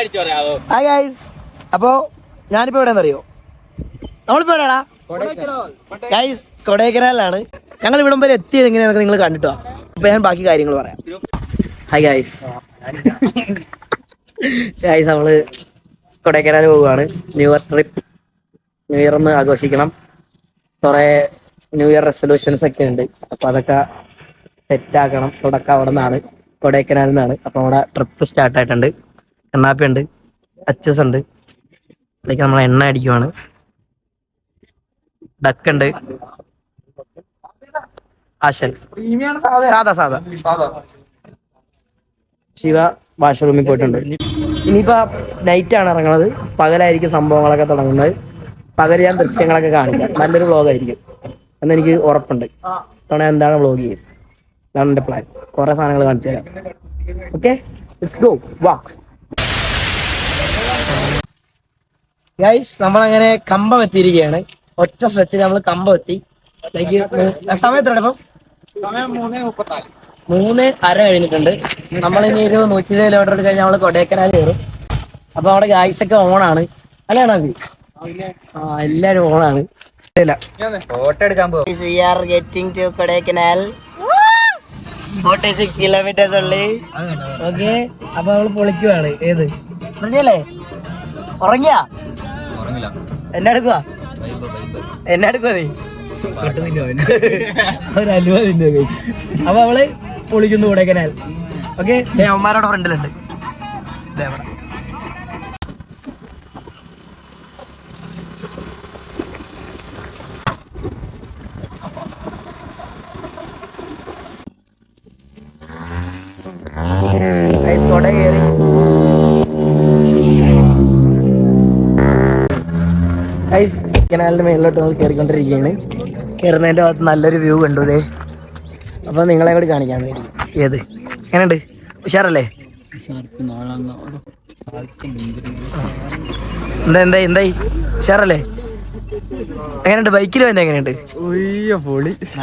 Hi guys. അപ്പോ ഞാനിപ്പോ എവിടെയെന്നറിയോ? നമ്മളിപ്പോ എവിടെയാടാ? ഗൈസ്, കൊടൈക്കനാലിലാണ്. ഞങ്ങൾ ഇവിടം വരെ എത്തിയത് എങ്ങനെയാണെന്നൊക്കെ നിങ്ങൾ കണ്ടിട്ടോ. അപ്പൊ ഞാൻ ബാക്കി കാര്യങ്ങൾ പറയാം. Hi guys. ഗൈസ്, നമ്മള് കൊടൈക്കനാൽ പോവുകയാണ്. New year trip. New year ഒന്ന് ആഘോഷിക്കണം. കുറെ ന്യൂ ഇയർ റെസൊല്യൂഷൻസ് ഒക്കെ ഉണ്ട്. അപ്പൊ അതൊക്കെ സെറ്റ് ആക്കണം. തുടക്കം അവിടെ നിന്നാണ്, കൊടൈക്കനാലിൽ നിന്നാണ്. അപ്പൊ അവിടെ ട്രിപ്പ് സ്റ്റാർട്ട് ആയിട്ടുണ്ട്. എണ്ണാപ്പയുണ്ട്, അച്ചസ് ഉണ്ട്, അതിലേക്ക് നമ്മൾ എണ്ണ അടിക്കുവാണ്. ഡക്കുണ്ട്, ആശൽ സാധാ ശിവ വാഷ്റൂമിൽ പോയിട്ടുണ്ട്. ഇനിയിപ്പോ നൈറ്റ് ആണ് ഇറങ്ങുന്നത്. പകലായിരിക്കും സംഭവങ്ങളൊക്കെ തുടങ്ങുന്നത്. പകൽ ഞാൻ ദൃശ്യങ്ങളൊക്കെ കാണിക്കാം. നല്ലൊരു വ്ളോഗ് ആയിരിക്കും എന്നെനിക്ക് ഉറപ്പുണ്ട്. തവണ എന്താണ് വ്ളോഗ് ചെയ്യും, ഇതാണ് എൻ്റെ പ്ലാൻ. കുറെ സാധനങ്ങൾ കാണിച്ചു തരാം. Okay, let's go. വാ ഗൈസ്, നമ്മളങ്ങനെ കമ്പം എത്തിയിരിക്കുകയാണ്. ഒറ്റ സ്ട്രെച്ചിൽ നമ്മൾ കമ്പം എത്തി. സമയത്താണ് ഇപ്പം 3:30 കഴിഞ്ഞിട്ടുണ്ട്. നമ്മളിനി ഒരു 120 കിലോമീറ്റർ കഴിഞ്ഞാൽ നമ്മൾ കൊടൈക്കനാൽ കയറും. അപ്പൊ അവിടെ ഗൈസ് ഒക്കെ ഓണാണ്. അല്ലേണോ? എല്ലാരും ഓണാണ്. ഫോട്ടോ എടുക്കാൻ പോകും. 46 kilometers ഉള്ളി. ഓക്കെ, അപ്പൊ നമ്മള് പൊളിക്കുവാണ്. ഏത് റെഡിയല്ലേ? ഉറങ്ങിയാ? എന്നെ എടുക്കുക നീ ഒരു അലുവ തിന്നോ? അപ്പൊ അവള് പൊളിക്കുന്നു കൊടൈക്കനാൽ. ഓക്കെ, അവന്മാരോടെ ഫ്രണ്ടിലുണ്ട്. കൊട കയറി. കനാലിന്റെ മേളിലോട്ട് നമ്മൾ കയറിക്കൊണ്ടിരിക്കുകയാണ്. കയറുന്നതിൻ്റെ ഭാഗത്ത് നല്ലൊരു വ്യൂ കണ്ടു. ഇതേ അപ്പൊ നിങ്ങളെ കൂടി കാണിക്കാൻ വേണ്ടി. ഏത് എങ്ങനെയുണ്ട്? ഉഷാറല്ലേ? എന്തായി ഉഷാറല്ലേ? എങ്ങനെയുണ്ട്? ബൈക്കിൽ തന്നെ എങ്ങനെയുണ്ട്?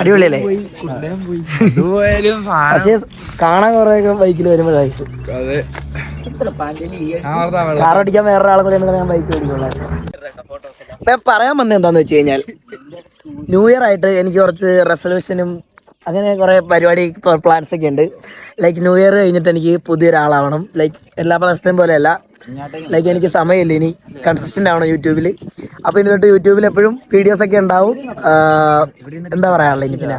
അടിപൊളിയല്ലേ? പക്ഷേ കാണാൻ കുറെ ബൈക്കിൽ വരുമ്പോ കാർ ഓടിക്കാൻ വേറൊരാളെ കൂടെ ഞാൻ ബൈക്ക് ഓടിക്കുള്ളായിരുന്നു. അപ്പൊ ഞാൻ പറയാൻ വന്നത് എന്താന്ന് വെച്ച് കഴിഞ്ഞാൽ, ന്യൂ ഇയർ ആയിട്ട് എനിക്ക് കുറച്ച് റെസൊല്യൂഷനും അങ്ങനെ കുറെ പരിപാടി പ്ലാൻസ് ഒക്കെ ഉണ്ട്. ലൈക്ക് ന്യൂ ഇയർ കഴിഞ്ഞിട്ട് എനിക്ക് പുതിയൊരാളാവണം. ലൈക്ക് എല്ലാ പ്രാവശ്യത്തെയും പോലെയല്ല. ലൈക്ക് എനിക്ക് സമയമില്ല, ഇനി കൺസിസ്റ്റന്റ് ആവണം യൂട്യൂബിൽ. അപ്പൊ ഇനി തൊട്ട് യൂട്യൂബിൽ എപ്പോഴും വീഡിയോസ് ഒക്കെ ഉണ്ടാവും. എന്താ പറയാനുള്ളത്? ഇനി പിന്നെ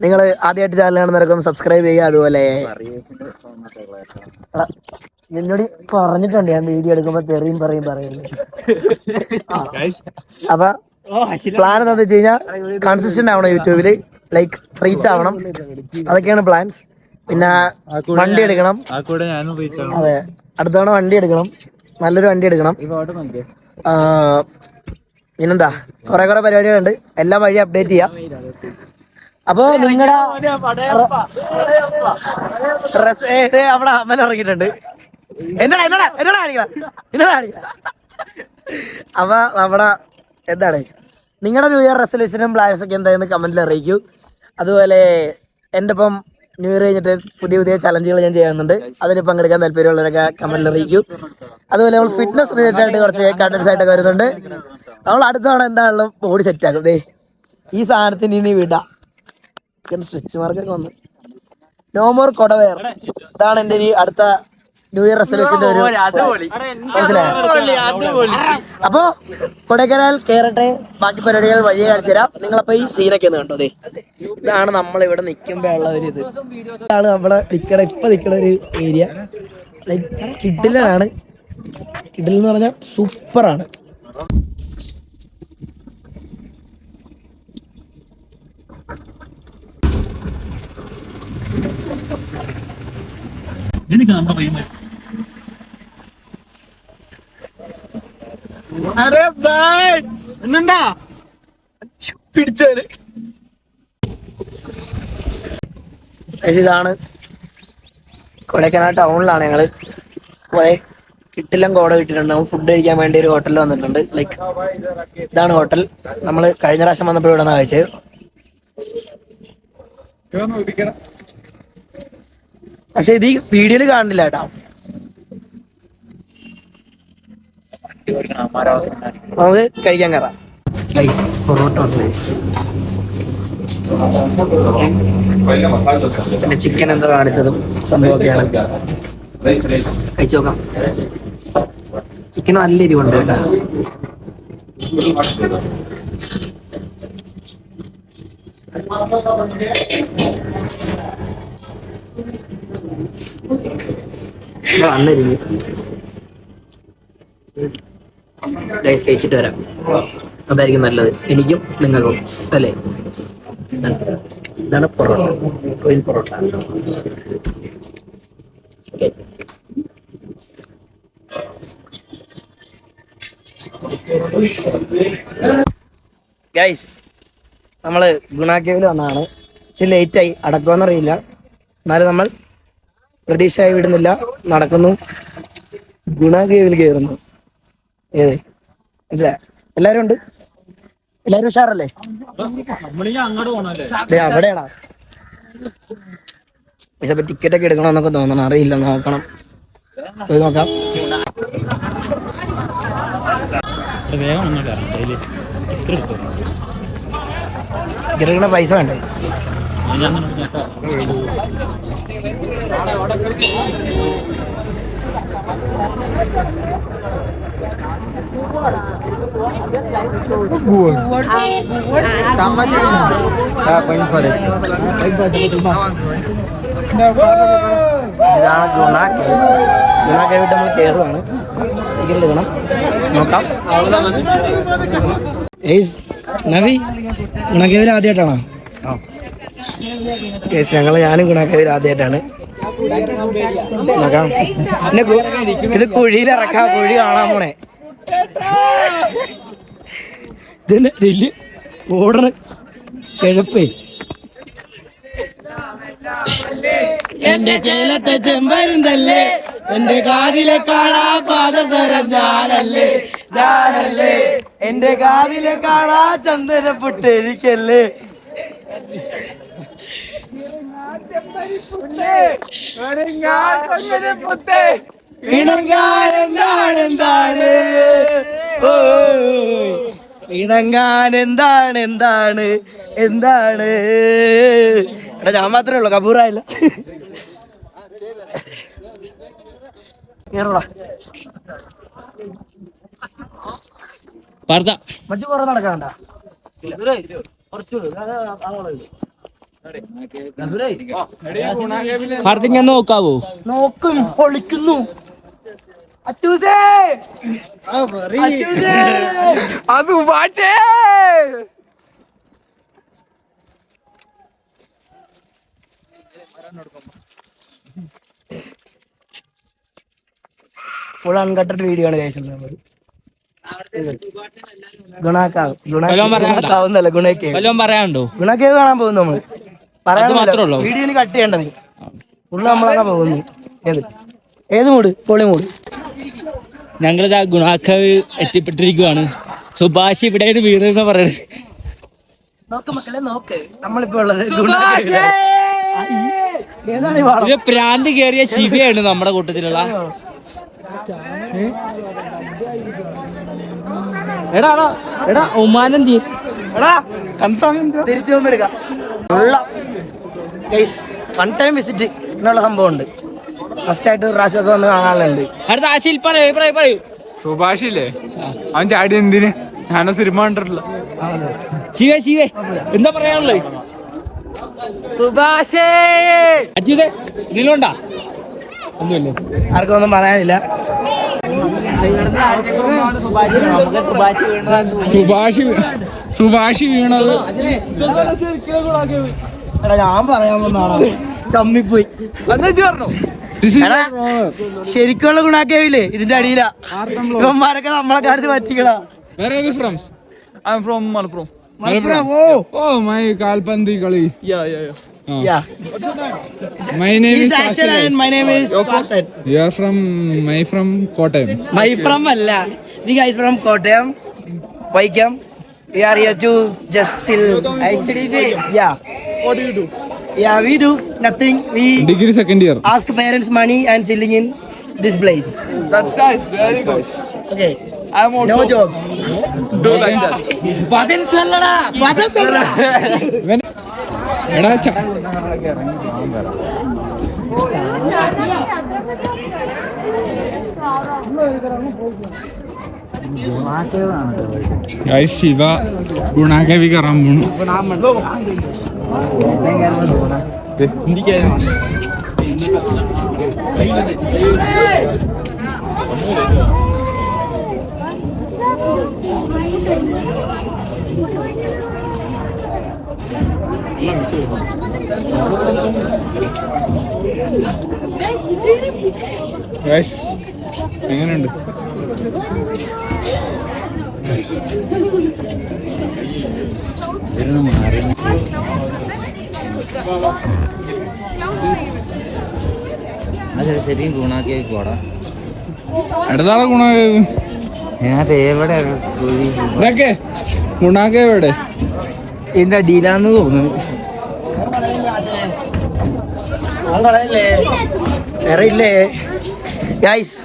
നിങ്ങൾ ആദ്യമായിട്ട് ചാനൽ കാണുന്നവരൊക്കെ ഒന്ന് സബ്സ്ക്രൈബ് ചെയ്യുക. അതുപോലെ എന്നോട് പറഞ്ഞിട്ടുണ്ട് ഞാൻ വീഡിയോ എടുക്കുമ്പോ തെറിയും പറയുന്നത്. അപ്പൊ പ്ലാൻ എന്താന്ന് വെച്ച് കഴിഞ്ഞാൽ കൺസിസ്റ്റന്റ് ആവണം യൂട്യൂബില്. ലൈക്ക് റീച്ച് ആവണം. അതൊക്കെയാണ് പ്ലാൻസ്. പിന്നെ വണ്ടി എടുക്കണം. അതെ, അടുത്ത തവണ വണ്ടി എടുക്കണം. നല്ലൊരു വണ്ടി എടുക്കണം. പിന്നെന്താ, കുറെ പരിപാടികളുണ്ട്. എല്ലാം വഴി അപ്ഡേറ്റ് ചെയ്യാം. അപ്പൊ നിങ്ങളുടെ അവിടെ അമ്മ ഇറങ്ങിയിട്ടുണ്ട്. എന്നോടാ അപ്പൊ നമ്മുടെ എന്താണ് നിങ്ങളുടെ ന്യൂ ഇയർ റെസൊല്യൂഷനും പ്ലാൻസ് ഒക്കെ എന്തായെന്ന് കമന്റിൽ അറിയിക്കൂ. അതുപോലെ എൻ്റെ ഇപ്പം ന്യൂ ഇയർ കഴിഞ്ഞിട്ട് പുതിയ ചലഞ്ചുകൾ ഞാൻ ചെയ്യുന്നുണ്ട്. അതിൽ പങ്കെടുക്കാൻ താല്പര്യമുള്ളവരൊക്കെ കമന്റിൽ അറിയിക്കൂ. അതുപോലെ നമ്മൾ ഫിറ്റ്നസ് റിലേറ്റഡ് ആയിട്ട് കുറച്ച് കണ്ടന്റ്സ് ആയിട്ടൊക്കെ വരുന്നുണ്ട്. നമ്മൾ അടുത്ത തവണ എന്താണല്ലോ ബോഡി സെറ്റ് ആക്കും. ഈ സാധനത്തിന് ഇനി വിടാം. സ്ട്രെച്ച് മാർക്കൊക്കെ വന്നു. നോ മോർ കൊടവയർ. ഇതാണ് എൻ്റെ ഇനി അടുത്ത ന്യൂ ഇയർ റെസൊല്യൂഷന്റെ ഒരു. അപ്പൊ കൊടൈക്കനാൽ കയറട്ടെ. ബാക്കി പരിപാടികൾ വഴിയെ കാണിച്ചു തരാം. നിങ്ങളപ്പോ ഈ സീനൊക്കെ ഒന്ന് കണ്ടോ? ഇതാണ് നമ്മളിവിടെ നിൽക്കുമ്പോ ഉള്ള ഒരു ഇത്. ഇതാണ് നമ്മുടെ ഇപ്പൊ നിൽക്കുന്ന ഒരു ഏരിയ. ലൈക്ക് കിഡിലാണ്. കിഡിൽ എന്ന് പറഞ്ഞാൽ സൂപ്പറാണ്. ഇതാണ് കൊടൈക്കനാൽ ടൗണിലാണ് ഞങ്ങള്. കിട്ടില്ല കോട കിട്ടിയിട്ടുണ്ട്. ഫുഡ് കഴിക്കാൻ വേണ്ടി ഒരു ഹോട്ടലിൽ വന്നിട്ടുണ്ട്. ലൈക്ക് ഇതാണ് ഹോട്ടൽ. നമ്മള് കഴിഞ്ഞ പ്രാവശ്യം വന്നപ്പോൾ ഇവിടെ നിന്നാണ് കഴിച്ചത്. പക്ഷെ ഇത് ഈ വീഡിയോയിൽ കാണുന്നില്ല കേട്ടോ. നമുക്ക് കഴിക്കാൻ കയറാം. പൊറോട്ട പിന്നെ ചിക്കൻ എന്തോ കാണിച്ചതും സംഭവമൊക്കെയാണ്. കഴിച്ചു നോക്കാം. ചിക്കൻ നല്ല എരിവുണ്ട് കേട്ടോ. നല്ല എരിവ്. ഗൈസ് കഴിച്ചിട്ട് വരാം. അതായിരിക്കും നല്ലത് എനിക്കും നിങ്ങൾക്കും അല്ലേ. ഇതാണ് പൊറോട്ട, കോയിൽ പൊറോട്ട. ഗൈസ് നമ്മള് ഗുണാക്കേവിൽ വന്നതാണ്. ഇച്ചിരി ലേറ്റായി, അടക്കുമെന്നറിയില്ല. എന്നാലും നമ്മൾ പ്രതീക്ഷയായി വിടുന്നില്ല, നടക്കുന്നു. ഗുണാക്കേവിൽ കയറുന്നു. ഏത് ഇല്ല, എല്ലാരും ഉണ്ട്. എല്ലാരും ഉഷാറല്ലേ? അവിടെയാണോ? പക്ഷെ ടിക്കറ്റ് ഒക്കെ എടുക്കണമെന്നൊക്കെ തോന്നണം, അറിയില്ല, നോക്കണം. പോയി നോക്കാം. ടിക്കറ്റ് പൈസ വേണ്ടേ? ഇതാണ് ഗുണാക്കേവ്. ഗുണാക്കേവ് നമ്മൾ കയറുവാണ്. ടിക്കറ്റ് എടുക്കണം, നോക്കാം. നവി ഗുണാക്കേവിൽ ആദ്യമായിട്ടാണോ? ഞാനും ഗുണാക്കേവിൽ ആദ്യമായിട്ടാണ്. നോക്കാം. പിന്നെ ഇത് കുഴിയിലിറക്കാം, കുഴി കാണാൻ പോണേ. ഇതിന്റെ വലിയ ഓടണ കിഴപ്പേ. എന്റെ ചേലത്തെ ചെമ്പരുന്തല്ലേ, എന്റെ കാതിലെ കാണാ പാദസരം ഞാനല്ലേ, ഞാനല്ലേ. എന്റെ കാതിലെ കാണാ ചന്ദന പുട്ടെനിക്കല്ലേ. ഇണങ്ങാൻ എന്താണ് എന്താണ്, ഇണങ്ങാൻ എന്താണ് എന്താണ് എന്താണ്. എടാ ഞാൻ മാത്രമേ ഉള്ളൂ, കപൂറായില്ല. മറ്റു കുറെ നടക്കാണ്ട. നോക്കാവോ? നോക്കും, പൊളിക്കുന്നു. ഫുൾ അൺകട്ടഡ് വീഡിയോ ആണ് കഴിച്ചത്. ഗുണാക്കാവുന്നല്ല, ഗുണക്കേവ് കാണാൻ പോകുന്നു നമ്മള്. പറയാൻ വീഡിയോന് കട്ട് ചെയ്യണ്ട നീ. ഫുള്ള് നമ്മളൊക്കെ പോകുന്നു. ഏത് മൂട്? പൊളി മൂട്. ഞങ്ങളിതാ ഗുണാക്കാവ് എത്തിപ്പെട്ടിരിക്കുവാണ്. സുഭാഷ് ഇവിടെ വീട് എന്ന് പറയുന്നത്. നോക്ക് മക്കളെ നോക്ക്, നമ്മളിപ്പോ ഉള്ളത് പ്രാന്ത് കേറിയ ശിവയാണ് നമ്മുടെ കൂട്ടത്തിലുള്ള. എടാ എടാ ഒമാനം തിരിച്ചു പോകുമ്പോ എടുക്കാം. വൺ ടൈം വിസിറ്റ് എന്നുള്ള സംഭവം ഉണ്ട്. ഫസ്റ്റ് ആയിട്ട് ഒരു പ്രാവശ്യമൊക്കെ വന്ന് കാണാനുണ്ട്. അടുത്ത ആശയിൽ പറയൂ. സുഭാഷ് ഇല്ലേ, അവൻ ചാടി എന്തിന്? ഞാനോ സിനിമ കണ്ടിട്ടില്ല. ശിവേ എന്താ പറയാനുള്ളത്? സുഭാഷേ ഇതിലുണ്ടാ ഒന്നുമില്ല, ആർക്കും ഒന്നും പറയാനില്ല. സുഭാഷ് വീണത് എടാ ഞാൻ പറയാൻ വന്നാണോ, ചമ്മിപ്പോയി. ശരിക്കുള്ള ഗുണാക്കേവില്ലേ ഇതിന്റെ അടിയിലാ. ഇവന്മാരൊക്കെ നമ്മളെ കാണിച്ച് പറ്റിക്കടാ. മലപ്പുറം. ഓ മൈ കാൽപന്തി കളി. My name is Ashil and my name is Spartan. You are from Kottayam. My from alla. We guys from Kottayam. Vaikam. We are here to just chill. Yeah. What do you do? Yeah, we do nothing. We Degree second year. ask parents money and chilling in this place. That's nice. Very good. Okay. No jobs. Shiva ഗുണാകേവി കയറാൻ പോണു. എങ്ങനെയുണ്ട്? ശരി ഗുണാക്കേക്ക് പോടാ. എടതാളെ ഗുണാകേവ് എവിടെ ഇതൊക്കെ ഗുണാകേവ് എവിടെ? ഇതിന്റെ അടിയിലാന്ന് തോന്നുന്നു. വേറെ ഇല്ലേ ഗൈസ്?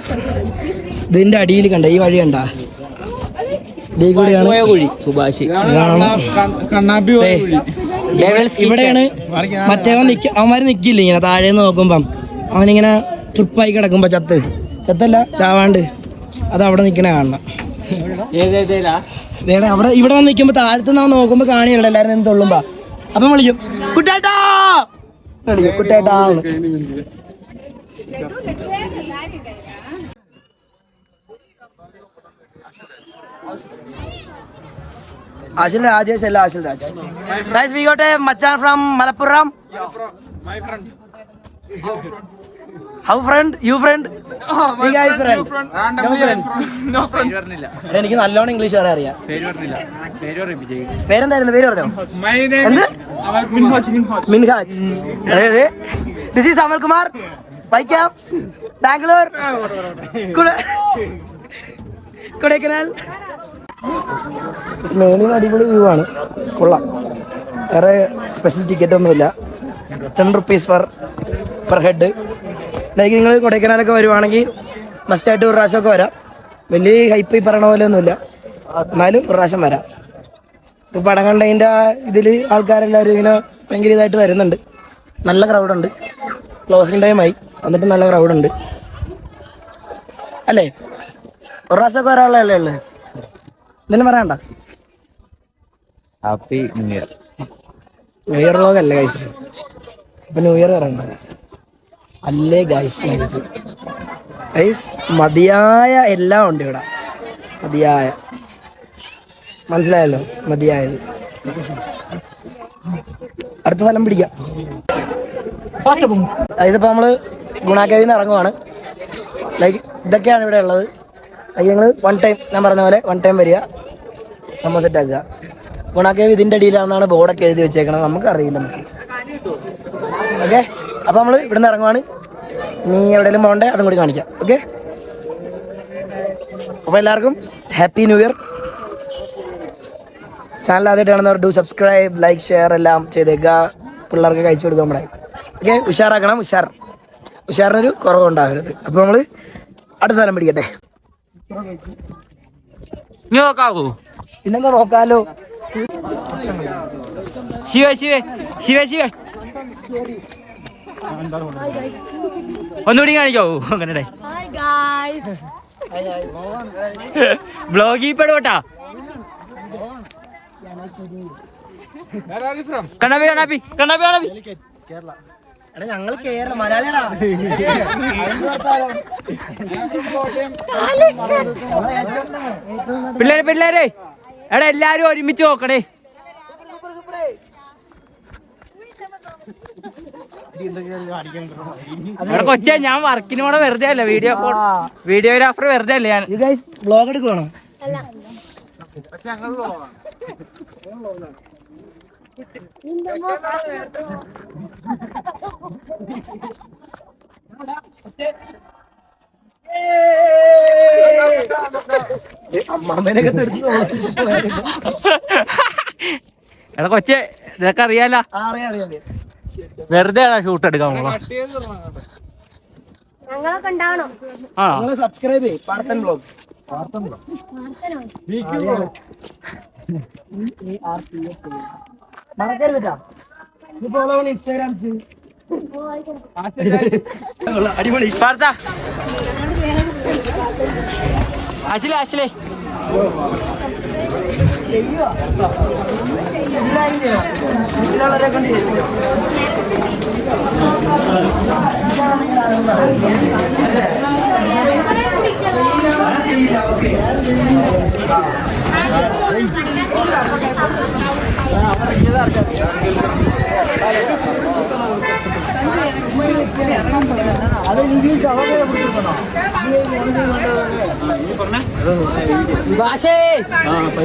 ഇതിന്റെ അടിയിൽ കണ്ട ഈ വഴി കണ്ട ഇതിൽ കൂടിയാണ് കുഴി സുഭാഷ് കണ്ണാപ്പി ഇവിടെയാണ് മറ്റേവൻ അവന്മാര് നിക്കില്ല ഇങ്ങനെ താഴേന്ന് നോക്കുമ്പം അവനിങ്ങനെ ട്രിപ്പായി കിടക്കുമ്പോ ചത്തല്ല ചാവാണ്ട് അത് അവിടെ നിക്കണ കാണണം. അവിടെ ഇവിടെ വന്ന് നിൽക്കുമ്പോ താഴത്ത് നാ നോക്കുമ്പോ കാണിയല്ല എല്ലാരും നിന്ന് തൊള്ളുമ്പോ അപ്പം വിളിക്കും കുട്ടേട്ടാ വിളിക്കും കുട്ടേട്ടാ. ആശിൽ രാജേഷ് അല്ല Ashil Raj. Guys, we got a Machan from Malappuram. My friend. How friend? You friend? We guys friend. No friends. No friends. എനിക്ക് നല്ലോണം ഇംഗ്ലീഷ് അറിയാം. പേരെന്തായിരുന്നു? പേര് പറഞ്ഞോ? My name is Minhaj. അതെ ദിസ് ഈസ് അമൽ കുമാർ, വൈക്കം, ബാംഗ്ലൂർ, കൊടൈക്കനാൽ. മേളിൽ അടിപൊളി വ്യൂ ആണ്, കൊള്ളാം. വേറെ സ്പെഷ്യൽ ടിക്കറ്റ് ഒന്നുമില്ല. 10 rupees പെർ ഹെഡ്. ലൈക്ക് നിങ്ങൾ കൊടൈക്കനാലൊക്കെ വരുവാണെങ്കിൽ മസ്റ്റായിട്ട് ഒരു പ്രാവശ്യമൊക്കെ വരാം. വലിയ ഹൈപ്പ് ഈ പറയണ പോലെ ഒന്നുമില്ല, എന്നാലും ഒരു പ്രാവശ്യം വരാം. ഇപ്പോൾ പടം കണ്ടതിൻ്റെ ഇതിൽ ആൾക്കാരെല്ലാവരും ഇങ്ങനെ ഭയങ്കര ഇതായിട്ട് വരുന്നുണ്ട്. നല്ല ക്രൗഡുണ്ട്. ക്ലോസിങ് ടൈമായി എന്നിട്ട് നല്ല ക്രൗഡുണ്ട് അല്ലേ? ഒരു പ്രാവശ്യമൊക്കെ ഒരാളല്ലേ ഉള്ളത്? എന്തെങ്കിലും പറയണ്ട. Happy new year. New year വ്ളോഗല്ലേ ഗൈസ്? ഇപ്പം ന്യൂ ഇയർ പറയണ്ട അല്ലേ ഗൈസ്? ഗൈസ് മതിയായ എല്ലാം ഉണ്ട് ഇവിടെ, മതിയായ, മനസ്സിലായല്ലോ? മതിയായത്. അടുത്ത സ്ഥലം പിടിക്കാം. ഗൈസ് ഇപ്പോൾ നമ്മൾ ഗുണാക്കേവിൽ നിന്ന് ഇറങ്ങുവാണ്. ലൈക്ക് ഇതൊക്കെയാണ് ഇവിടെ ഉള്ളത്. ലൈക്ക് ഞങ്ങൾ വൺ ടൈം, ഞാൻ പറഞ്ഞ പോലെ വൺ ടൈം വരിക, സംഭവം സെറ്റാക്കുക. ഗുണാക്കേവ് ഇതിൻ്റെ അടിയിലാണെന്നാണ് ബോർഡൊക്കെ എഴുതി വെച്ചേക്കണത്, നമുക്കറിയില്ല നമുക്ക്. ഓക്കെ, അപ്പോൾ നമ്മൾ ഇവിടെ നിന്ന് ഇറങ്ങുവാണ്. നീ എവിടെയെങ്കിലും പോകണ്ടേ അതും കൂടി കാണിക്കാം. ഓക്കെ, അപ്പോൾ എല്ലാവർക്കും ഹാപ്പി ന്യൂ ഇയർ. ചാനൽ ആദ്യമായിട്ട് കാണുന്നവർ ഡു സബ്സ്ക്രൈബ്, ലൈക്ക്, ഷെയർ എല്ലാം ചെയ്തേക്കുക. പിള്ളേർക്ക് കഴിച്ചു കൊടുക്കുക നമ്മളെ. ഓക്കെ, ഉഷാറാക്കണം. ഉഷാറിനൊരു കുറവുണ്ടാകരുത്. അപ്പോൾ നമ്മൾ അടുത്ത സ്ഥലം പിടിക്കട്ടെ. നോക്കാവൂ? പിന്നെന്താ നോക്കാലോ. ഒന്നുകൂടി കാണിക്കാവൂ? അങ്ങനെ ബ്ലോഗിൽ പെടുവട്ടാ. കണ്ണാപ്പി ഞങ്ങൾ കേരള മലയാളിയാടാ. പിള്ളേരെ എടാ എല്ലാരും ഒരുമിച്ച് നോക്കണേ. കൊച്ചേ, ഞാൻ വർക്കിന് പോണ വെറുതെ അല്ല, വീഡിയോഗ്രാഫർ വെറുതെ അല്ല ഞാൻ. വ്ലോഗ് എടുക്കുവാണോ? അമ്മേനൊക്കെ എടാ കൊച്ചേ, ഇതൊക്കെ അറിയാലോ. വെറുതെ ഷൂട്ട് എടുക്കാൻ പോണോ? സബ്സ്ക്രൈബ് ചെയ്യ് പാർത്തൻ വ്ലോഗ്സ്. മറക്കരുതാ ഇൻസ്റ്റാഗ്രാം അടിപൊളി. പാർത്താ അശ്ലേ അശ്ലേ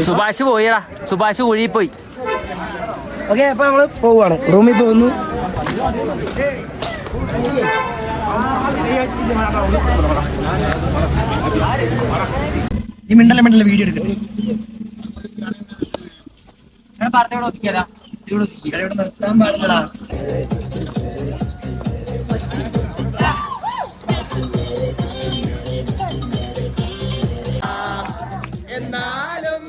സുഭാഷ് പോയടാ, സുഭാഷ് കുഴി പോയി. ഓക്കെ, അപ്പൊ നമ്മള് പോവാണ്, റൂമിൽ പോകുന്നു. ഈ മിണ്ടല്ല വീഡിയോ എടുക്കട്ടെ. ഇവിടെ നിർത്താൻ പാടില്ലടാ. എന്നാലും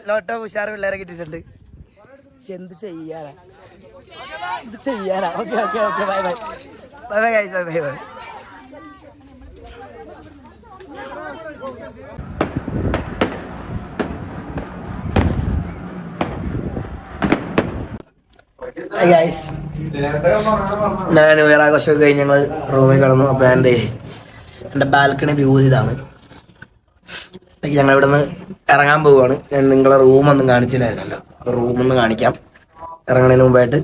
ലോട്ടോ ഉഷാറ് പിള്ളേരെ കിട്ടിയിട്ടുണ്ട്. പക്ഷെ എന്ത് ചെയ്യാനാ, ഇത് ചെയ്യാനാ. Okay okay okay, bye bye bye bye guys, bye bye bye. Guys, ഞാൻ ന്യൂ ഇയർ ആഘോഷമൊക്കെ കഴിഞ്ഞ് ഞങ്ങൾ റൂമിൽ കിടന്നു. അപ്പോൾ ഞാൻ എൻ്റെ ബാൽക്കണി വ്യൂ ഇതാണ്. ഞങ്ങൾ ഇവിടെ നിന്ന് ഇറങ്ങാൻ പോവുകയാണ്. ഞാൻ നിങ്ങളെ റൂമൊന്നും കാണിച്ചില്ലായിരുന്നല്ലോ, അപ്പോൾ റൂമൊന്ന് കാണിക്കാം ഇറങ്ങുന്നതിന് മുമ്പായിട്ട്.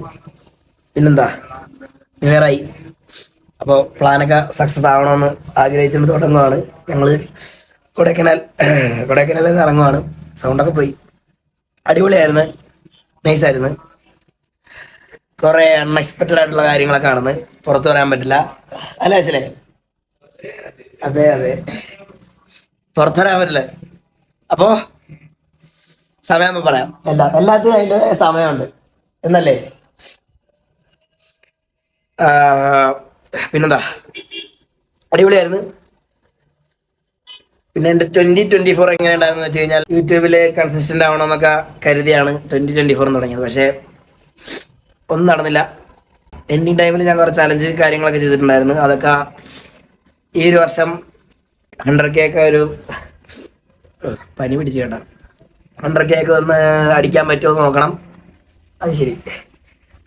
പിന്നെന്താ, ന്യൂ ഇയർ ആയി, അപ്പോൾ പ്ലാനൊക്കെ സക്സസ് ആവണമെന്ന് ആഗ്രഹിച്ചിട്ട് തുടങ്ങുകയാണ്. ഞങ്ങൾ കൊടൈക്കനാലിൽ നിന്ന് ഇറങ്ങുവാണ്. സൗണ്ടൊക്കെ പോയി, അടിപൊളിയായിരുന്നു, നൈസായിരുന്നു. കുറെ അൺഎക്സ്പെക്റ്റഡ് ആയിട്ടുള്ള കാര്യങ്ങളൊക്കെ ആണെന്ന് പുറത്തു പറയാൻ പറ്റില്ല, അല്ലേ അച്ഛനെ? അതെ അതെ, പുറത്തു പറയാൻ പറ്റില്ല. അപ്പോ സമയം പറയാം, എല്ലാത്തിനും അതിൻ്റെ സമയമുണ്ട് എന്നല്ലേ. പിന്നെന്താ, അടിപൊളിയായിരുന്നു. പിന്നെ എൻ്റെ 2024 എങ്ങനെ ഉണ്ടായിരുന്നു വെച്ച് കഴിഞ്ഞാൽ, യൂട്യൂബിൽ കൺസിസ്റ്റന്റ് ആവണമെന്നൊക്കെ കരുതിയാണ് 2024 തുടങ്ങിയത്. പക്ഷേ ഒന്നും നടന്നില്ല. എൻഡിങ് ടൈമിൽ ഞാൻ കുറച്ച് ചലഞ്ച് കാര്യങ്ങളൊക്കെ ചെയ്തിട്ടുണ്ടായിരുന്നു. അതൊക്കെ ഈ ഒരു വർഷം 100K ഒക്കെ ഒരു പനി പിടിച്ച് കേട്ടോ, 100K ഒക്കെ ഒന്ന് അടിക്കാൻ പറ്റുമോ എന്ന് നോക്കണം. അത് ശരി.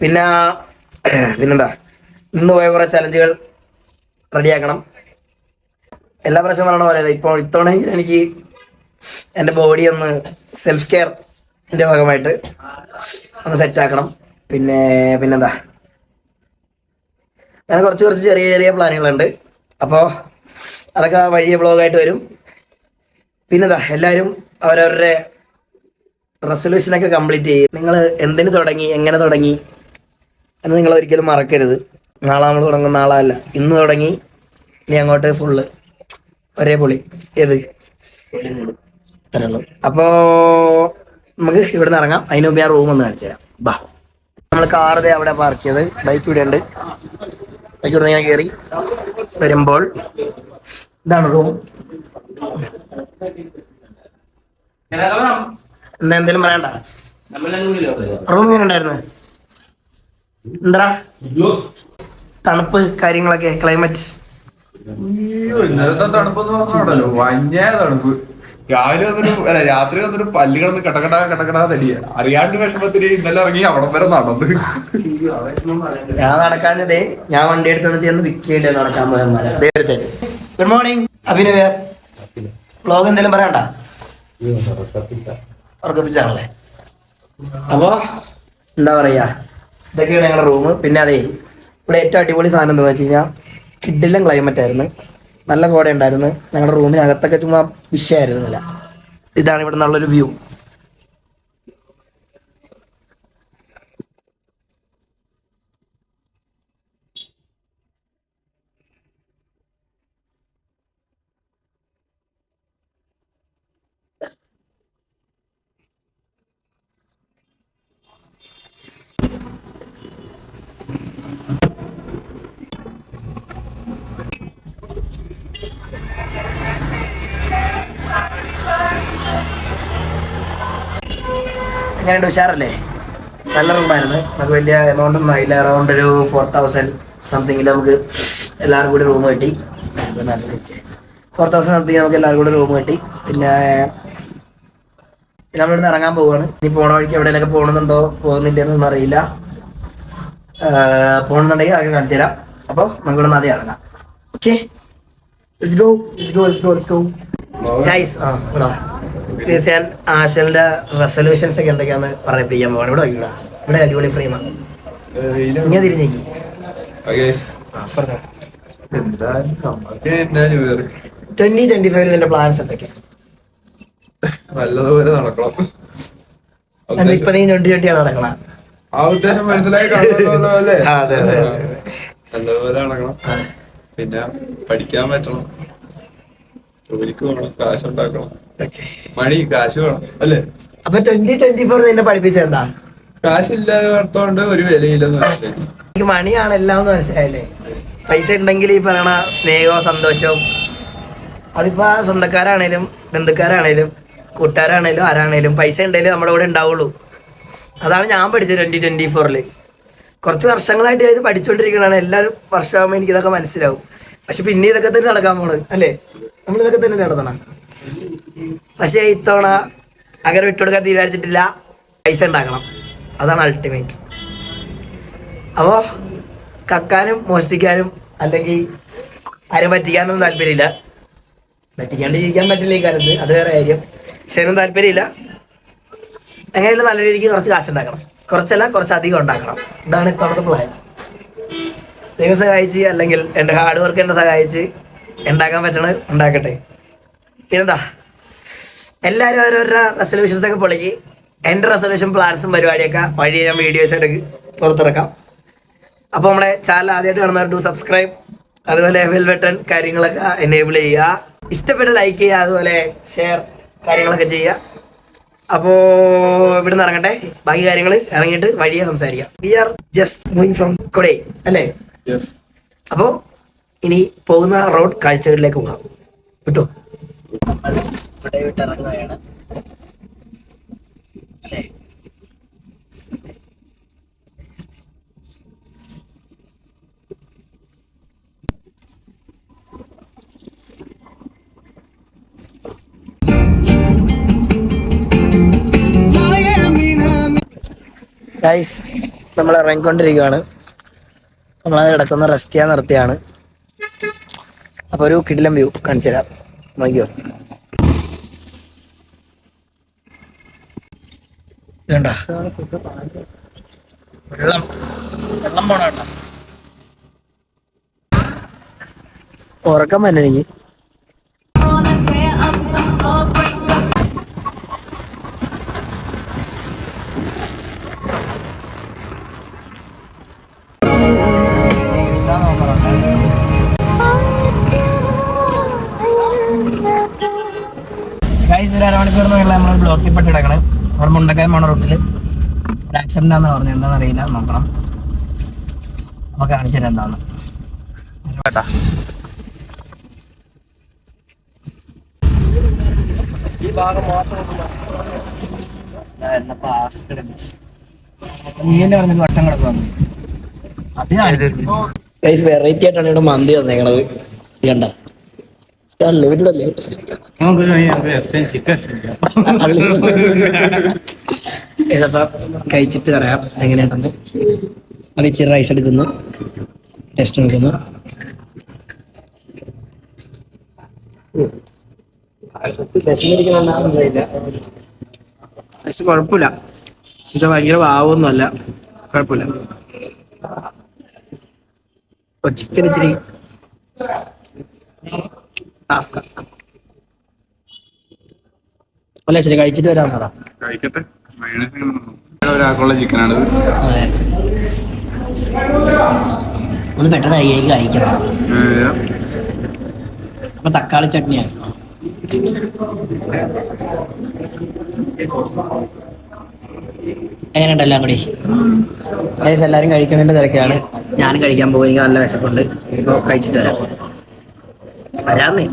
പിന്നെന്താ, ഇന്ന് പോയ കുറേ ചലഞ്ചുകൾ റെഡിയാക്കണം. എല്ലാ പ്രാവശ്യം പറയണ പോലെ ഇപ്പോൾ ഇത്തവണ എനിക്ക് എൻ്റെ ബോഡി ഒന്ന് സെൽഫ് കെയറിൻ്റെ ഭാഗമായിട്ട് ഒന്ന് സെറ്റാക്കണം. പിന്നെന്താ, അങ്ങനെ കുറച്ച് ചെറിയ ചെറിയ പ്ലാനുകളുണ്ട്. അപ്പോൾ അതൊക്കെ വഴിയെ വ്ളോഗായിട്ട് വരും. പിന്നെന്താ, എല്ലാവരും അവരവരുടെ റെസൊല്യൂഷനൊക്കെ കംപ്ലീറ്റ് ചെയ്യും. നിങ്ങൾ എന്തിനു തുടങ്ങി, എങ്ങനെ തുടങ്ങി എന്ന് നിങ്ങൾ ഒരിക്കലും മറക്കരുത്. നാളെ നമ്മൾ തുടങ്ങുന്ന നാളല്ല, ഇന്ന് തുടങ്ങി ഇനി അങ്ങോട്ട് ഫുള്ള് ഒരേ പൊളി. ഏത് ഇത്രേ ഉള്ളൂ. അപ്പോൾ നമുക്ക് ഇവിടെ നിന്ന് ഇറങ്ങാം. അതിന് മുമ്പ് ഞാൻ റൂം ഒന്ന് കാണിച്ചു തരാം. ബാ, നമ്മൾ കാറ് അവിടെ പാർക്ക് ചെയ്ത്, ബൈക്ക് ഇവിടെ ഉണ്ട്. ബൈക്ക് ഇവിടെ ഞാൻ കയറി വരുമ്പോൾ ഇതാണ് റൂം. എന്താ എന്തേലും പറയണ്ട? റൂം ഇങ്ങനെ ഉണ്ടായിരുന്നു? എന്താ തണുപ്പ് കാര്യങ്ങളൊക്കെ, ക്ലൈമറ്റ്? ഇന്നലത്തെ തണുപ്പെന്ന് പറഞ്ഞാണല്ലോ ഭയങ്കര തണുപ്പ്. രാവിലെ വന്നിട്ട് രാത്രി വന്നിട്ട് പല്ലുകളൊന്ന് കടകടാ തടിയ. അറിയാണ്ട് വിഷമത്തിന് ഇന്നലെ ഇറങ്ങി അവിടം വരെ നടന്നു. ഞാൻ നടക്കാഞ്ഞതേ, ഞാൻ വണ്ടി എടുത്ത് വന്നിട്ട് ഒന്ന് പിക്ക് ചെയ്യണ്ടേ നടക്കാൻ പോയന്മാരെ. Good morning Abhinav. വ്ലോഗ് എന്തെങ്കിലും പറയണ്ട? ഉറക്കപ്പിച്ചാണല്ലേ. അപ്പോ എന്താ പറയാ, ഇതൊക്കെയാണ് ഞങ്ങളുടെ റൂം. പിന്നെ അതെ, ഇവിടെ ഏറ്റവും അടിപൊളി സാധനം എന്താണെന്ന് വെച്ച് കഴിഞ്ഞാൽ, കിഡിലും ക്ലൈമറ്റ് ആയിരുന്നു, നല്ല കോട ഉണ്ടായിരുന്നു. ഞങ്ങളുടെ റൂമിനകത്തൊക്കെ ചുമ്മാ വിഷയമായിരുന്നില്ല. ഇതാണ് ഇവിടെ നിന്നുള്ളൊരു വ്യൂ. എങ്ങനെയുണ്ട്, ഉഷാറല്ലേ? നല്ല റൂമായിരുന്നു, നമുക്ക് വലിയ എമൗണ്ട് ഒന്നും ആയില്ല. അറൗണ്ട് ഒരു 4000 സംതിങ്ങിൽ നമുക്ക് എല്ലാവരും കൂടി റൂം കിട്ടി. 4000 സംതിങ് നമുക്ക് എല്ലാവരും കൂടി റൂം കിട്ടി. പിന്നെ നമ്മളിവിടുന്ന് ഇറങ്ങാൻ പോവുകയാണ്. ഇനി പോണ വഴിക്ക് എവിടെയെങ്കിലൊക്കെ പോകുന്നുണ്ടോ പോകുന്നില്ലെന്നൊന്നും അറിയില്ല. പോകണമെന്നുണ്ടെങ്കിൽ അതൊക്കെ കാണിച്ചു തരാം. അപ്പോൾ നമുക്ക് ഇവിടെ ആദ്യം ഇറങ്ങാം. Okay, guys. ഞാൻ ആശലിന്റെ റെസൊല്യൂഷൻസ് ഒക്കെ എന്തൊക്കെയാന്ന് പറയിപ്പിക്കാൻ പോവാണ്. ഇവിടെ വയ്ക്കുക, ഇവിടെ അടിപൊളി ഫ്രെയിമാണ്. ഇങ്ങനെ തിരിഞ്ഞേക്ക്. എന്താ 2025 നിന്റെ പ്ലാൻസ് എന്തൊക്കെയാ? നല്ലതുപോലെ നടക്കണം. ഇപ്പൊ നീ 2020 നടക്കണ ആ ഉദ്ദേശം മനസ്സിലായി കാണുമല്ലേ? അതെ. നല്ലതുപോലെ നടക്കണം. പിന്നെ പഠിക്കാൻ പറ്റണം, ജോലിക്ക് പോകണം, കാശുണ്ടാക്കണം. കാശ് വേണം അല്ലേ? അപ്പൊ 2024 നിന്നെ പഠിപ്പിച്ചെന്താ? കാശില്ലാതെ വർത്തോണ്ട് ഒരു വിലയില്ലെന്ന് മനസ്സിലായി. എനിക്ക് മണിയാണ് എല്ലാം എന്ന് മനസ്സിലായല്ലേ? പൈസ ഉണ്ടെങ്കിൽ ഈ പറയണ സ്നേഹവും സന്തോഷവും, അതിപ്പോ സ്വന്തക്കാരാണേലും ബന്ധുക്കാരാണേലും കൂട്ടുകാരാണേലും ആരാണേലും പൈസ ഉണ്ടെങ്കിലും നമ്മുടെ കൂടെ ഉണ്ടാവുള്ളൂ. അതാണ് ഞാൻ പഠിച്ചത് 2024. കുറച്ച് വർഷങ്ങളായിട്ട് ഇത് പഠിച്ചുകൊണ്ടിരിക്കണതാണ്. എല്ലാവരും വർഷമാകുമ്പോൾ എനിക്കിതൊക്കെ മനസ്സിലാവും. പക്ഷെ പിന്നെ ഇതൊക്കെ തന്നെ നടക്കാൻ പോണത് അല്ലേ? നമ്മളിതൊക്കെ തന്നെ നടത്തണം. പക്ഷേ ഇത്തവണ അങ്ങനെ വിട്ടുകൊടുക്കാൻ തീരുമാനിച്ചിട്ടില്ല. പൈസ ഉണ്ടാക്കണം, അതാണ് അൾട്ടിമേറ്റ്. അപ്പോൾ കക്കാനും മോഷ്ടിക്കാനും അല്ലെങ്കിൽ ആരും പറ്റിക്കാനൊന്നും താല്പര്യമില്ല. പറ്റിക്കാണ്ട് ജീവിക്കാൻ പറ്റില്ല ഈ കാലത്ത്, അത് വേറെ കാര്യം. പക്ഷേ അതിനും താല്പര്യമില്ല. എങ്ങനെയുള്ള നല്ല രീതിക്ക് കുറച്ച് കാശ് ഉണ്ടാക്കണം, കുറച്ചല്ല കുറച്ചധികം ഉണ്ടാക്കണം. ഇതാണ് ഇത്തവണത്തെ പ്ലാൻ. ദൈവം സഹായിച്ച് അല്ലെങ്കിൽ എൻ്റെ ഹാർഡ് വർക്ക് എന്നെ സഹായിച്ച് ഉണ്ടാക്കാൻ പറ്റണത് ഉണ്ടാക്കട്ടെ. പിന്നെന്താ, എല്ലാവരും ഓരോരോ റെസൊല്യൂഷൻസ് ഒക്കെ പൊളിക്ക്. എൻ്റെ റെസൊല്യൂഷൻ പ്ലാൻസും പരിപാടിയൊക്കെ വഴി ഞാൻ വീഡിയോസ് എടുക്ക് പുറത്തിറക്കാം. അപ്പോൾ നമ്മുടെ ചാനൽ ആദ്യമായിട്ട് കാണുന്നവർ സബ്സ്ക്രൈബ്, അതുപോലെ ബെൽ ബട്ടൺ കാര്യങ്ങളൊക്കെ എനേബിൾ ചെയ്യുക. ഇഷ്ടപ്പെട്ട ലൈക്ക് ചെയ്യുക, അതുപോലെ ഷെയർ കാര്യങ്ങളൊക്കെ ചെയ്യുക. അപ്പോൾ ഇവിടെ നിന്ന് ഇറങ്ങട്ടെ, ബാക്കി കാര്യങ്ങൾ ഇറങ്ങിയിട്ട് വഴിയെ സംസാരിക്കാം. We are just moving from Kodai അല്ലേ? അപ്പോൾ ഇനി പോകുന്ന റോഡ് കാഴ്ചകളിലേക്ക് പോകാം. കിട്ടോ? ഇവിടെ വിട്ട് ഇറങ്ങുകയാണ് അല്ലേ? ഗൈസ്, നമ്മൾ ഇറങ്ങിക്കൊണ്ടിരിക്കുകയാണ്. നമ്മളത് കിടക്കുന്ന റെസ്റ്റ് ചെയ്യാൻ നിർത്തിയാണ്. അപ്പോൾ ഒരു കിടിലം വ്യൂ കാണിച്ചു തരാം, നോക്കിയോ. വേണ്ട വെള്ളം പോണ കേട്ടോ. ഉറക്കം തന്നെ എനിക്ക്. ഗൈസ്, ഒരു അരമണിക്കൂറിനുള്ള നമ്മൾ ബ്ലോക്കിൽ പെട്ട് കിടക്കണേ. അവിടെ മുണ്ടക്കായ പോണ റൂട്ടിൽ ആക്സിഡന്റ് ആണെന്ന് പറഞ്ഞു. എന്താണെന്ന് അറിയില്ല, നോക്കണം. നമുക്ക് കാണിച്ചു തരാം എന്താന്ന്. ഈ ഭാഗം മാത്രം ഇങ്ങനെ പറഞ്ഞിട്ട് വട്ടം കിടക്കുന്നു. ഗൈസ്, വെറൈറ്റി ആയിട്ടാണ് ഇവിടെ മന്തി തന്നേക്കണത്. കണ്ട ലിമിറ്റഡല്ലേ? ഇതപ്പം കഴിച്ചിട്ട് പറയാം എങ്ങനെയാണെന്ന്. അത് ഇച്ചിരി റൈസ് എടുക്കുന്നു, ടെസ്റ്റ് എടുക്കുന്നു. പക്ഷെ കുഴപ്പമില്ല, എന്നുവെച്ചാൽ ഭയങ്കര വാവൊന്നുമല്ല, കുഴപ്പമില്ല. ചിക്കൻ ഇച്ചിരി അല്ല, ശരി കഴിച്ചിട്ട് വരാൻ പറ. കഴിക്കട്ടെ. ഒരാൾക്കുള്ള ചിക്കനാണിത്. ഒന്ന് പെട്ടെന്ന് കഴിക്കണം. അപ്പൊ തക്കാളി ചട്നിയാണ്. എങ്ങനെയുണ്ട് എല്ലാം കൂടി? എല്ലാവരും കഴിക്കുന്നതിന്റെ തിരക്കാണ്. ഞാനും കഴിക്കാൻ പോകും, എനിക്ക് നല്ല വിശപ്പുണ്ട്. ഇപ്പൊ കഴിച്ചിട്ട് വരാന്നേ.